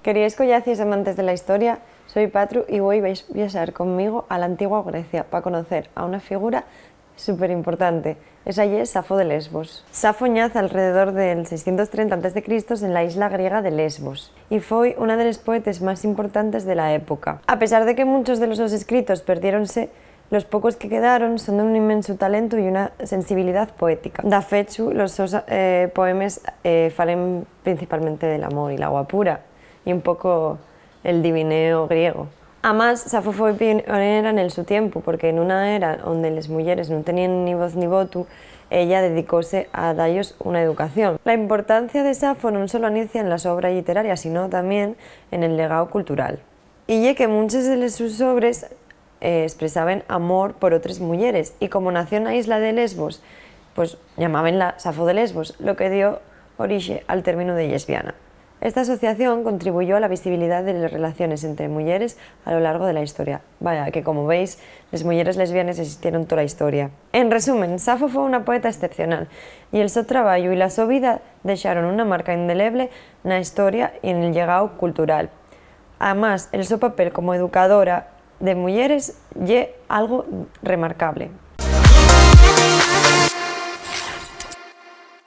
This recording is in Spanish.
Queríais collaces amantes de la historia, soy Patru y hoy vais a viajar conmigo a la antigua Grecia para conocer a una figura súper importante. Esa es Safo de Lesbos. Safo nace alrededor del 630 a.C. en la isla griega de Lesbos y fue una de las poetas más importantes de la época. A pesar de que muchos de los escritos perdiéronse, los pocos que quedaron son de un inmenso talento y una sensibilidad poética. Da fechu, los sus poemas falen principalmente del amor y la guapura y un poco el divineo griego. Además, Safo fue pionera en el su tiempo, porque en una era donde las mujeres no tenían ni voz ni voto, ella dedicóse a darles una educación. La importancia de Safo no solo inicia en las obras literarias, sino también en el legado cultural. Y ya que muchas de sus obras expresaban amor por otras mujeres, y como nació en la isla de Lesbos, pues llamabanla Safo de Lesbos, lo que dio origen al término de lesbiana. Esta asociación contribuyó a la visibilidad de las relaciones entre mujeres a lo largo de la historia. Vaya, que como veis, las mujeres lesbianas existieron toda la historia. En resumen, Safo fue una poeta excepcional, y el su trabajo y la su vida dejaron una marca indeleble en la historia y en el legado cultural. Además, el su papel como educadora de mujeres es algo remarcable.